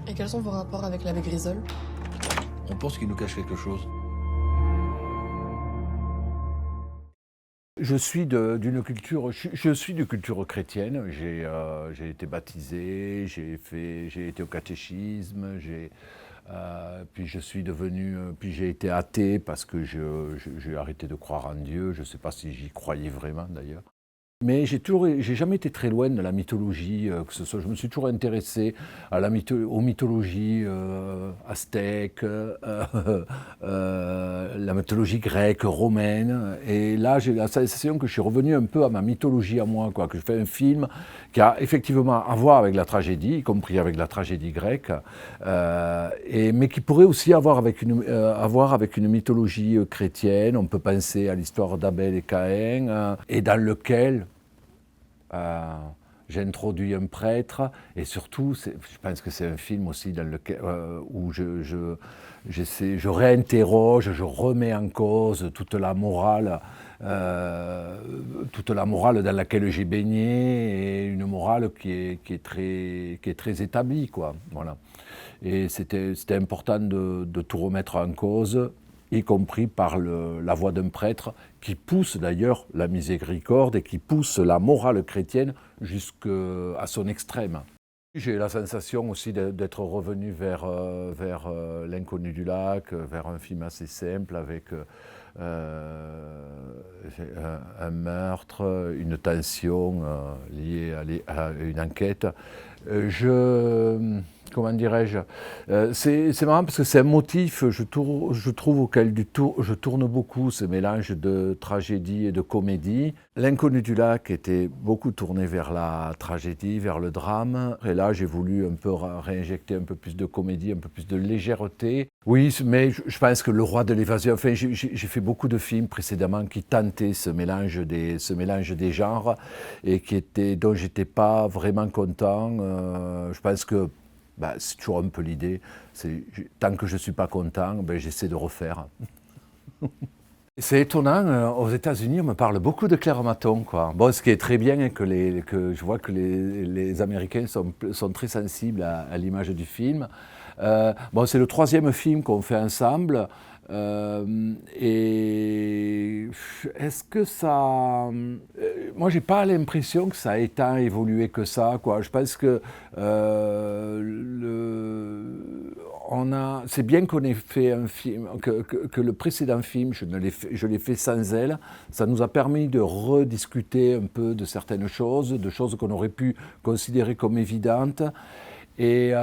Et quels sont vos rapports avec l'abbé Grisol? On pense qu'il nous cache quelque chose. Je suis d'une culture, je suis de culture chrétienne. J'ai été baptisé, j'ai été au catéchisme, puis je suis devenu, puis j'ai été athée parce que j'ai arrêté de croire en Dieu. Je ne sais pas si j'y croyais vraiment d'ailleurs. Mais j'ai jamais été très loin de la mythologie, que ce soit, je me suis toujours intéressé aux mythologies aztèques, la mythologie grecque, romaine. Et là, j'ai la sensation que je suis revenu un peu à ma mythologie à moi, quoi, que je fais un film qui a effectivement à voir avec la tragédie, y compris avec la tragédie grecque, mais qui pourrait aussi avoir à voir avec une mythologie chrétienne. On peut penser à l'histoire d'Abel et Caïn, et dans lequel j'ai introduit un prêtre, et surtout, je pense que c'est un film aussi dans lequel, où je réinterroge, je remets en cause toute la morale dans laquelle j'ai baigné, et une morale qui est très établie, quoi. Voilà. Et c'était important de tout remettre en cause, y compris par la voix d'un prêtre qui pousse d'ailleurs la miséricorde et qui pousse la morale chrétienne jusqu'à son extrême. J'ai la sensation aussi d'être revenu vers L'inconnu du lac, vers un film assez simple avec un meurtre, une tension liée à une enquête. Comment dirais-je, c'est marrant parce que c'est un motif, je trouve, auquel je tourne beaucoup, ce mélange de tragédie et de comédie. L'inconnu du lac était beaucoup tourné vers la tragédie, vers le drame. Et là, j'ai voulu un peu réinjecter un peu plus de comédie, un peu plus de légèreté. Oui, mais je pense que Le Roi de l'évasion, enfin, j'ai fait beaucoup de films précédemment qui tentaient ce mélange des genres et dont j'étais pas vraiment content. Je pense que c'est toujours un peu l'idée. Tant que je ne suis pas content, j'essaie de refaire. C'est étonnant, aux États-Unis, on me parle beaucoup de Claire Maton, quoi. Bon, ce qui est très bien, que je vois que les Américains sont très sensibles à l'image du film. C'est le troisième film qu'on fait ensemble. Et est-ce que ça... moi, j'ai pas l'impression que ça ait tant évolué que ça, quoi. Je pense que c'est bien qu'on ait fait un film, que le précédent film, je l'ai fait sans elle. Ça nous a permis de rediscuter un peu de certaines choses, de choses qu'on aurait pu considérer comme évidentes. Et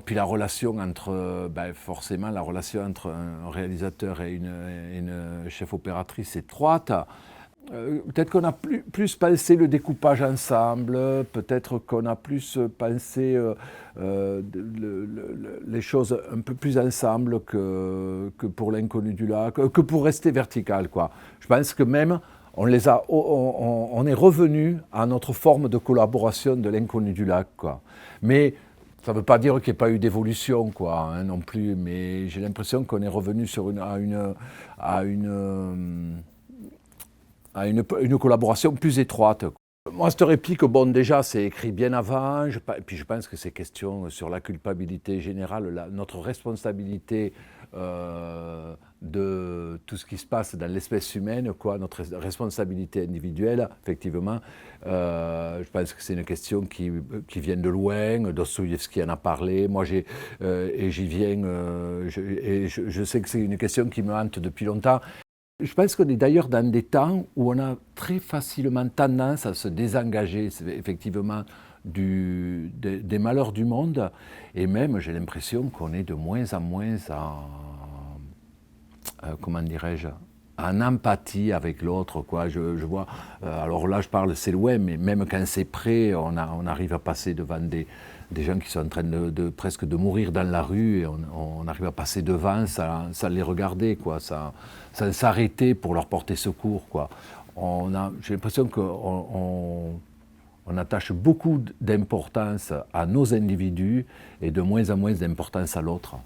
puis la relation forcément, la relation entre un réalisateur et une chef opératrice étroite. Peut-être qu'on a plus pensé le découpage ensemble, peut-être qu'on a plus pensé les choses un peu plus ensemble que pour L'inconnu du lac, que pour rester vertical, quoi. Je pense que même on est revenu à notre forme de collaboration de L'inconnu du lac, quoi. Mais ça ne veut pas dire qu'il n'y ait pas eu d'évolution, quoi, hein, non plus. Mais j'ai l'impression qu'on est revenu à une collaboration plus étroite. Moi, cette réplique, déjà, c'est écrit bien avant. Puis je pense que ces questions sur la culpabilité générale, notre responsabilité de tout ce qui se passe dans l'espèce humaine, quoi, notre responsabilité individuelle, effectivement, je pense que c'est une question qui vient de loin. Dostoïevski en a parlé. Moi, et j'y viens. Je sais que c'est une question qui me hante depuis longtemps. Je pense qu'on est d'ailleurs dans des temps où on a très facilement tendance à se désengager, effectivement, des malheurs du monde. Et même, j'ai l'impression qu'on est de moins en moins comment dirais-je, en empathie avec l'autre, quoi. Je vois, alors là, je parle, c'est loin, mais même quand c'est près, on arrive à passer devant des gens qui sont en train presque de mourir dans la rue, et on arrive à passer devant sans les regarder, quoi, sans s'arrêter pour leur porter secours, quoi. J'ai l'impression qu'on attache beaucoup d'importance à nos individus et de moins en moins d'importance à l'autre.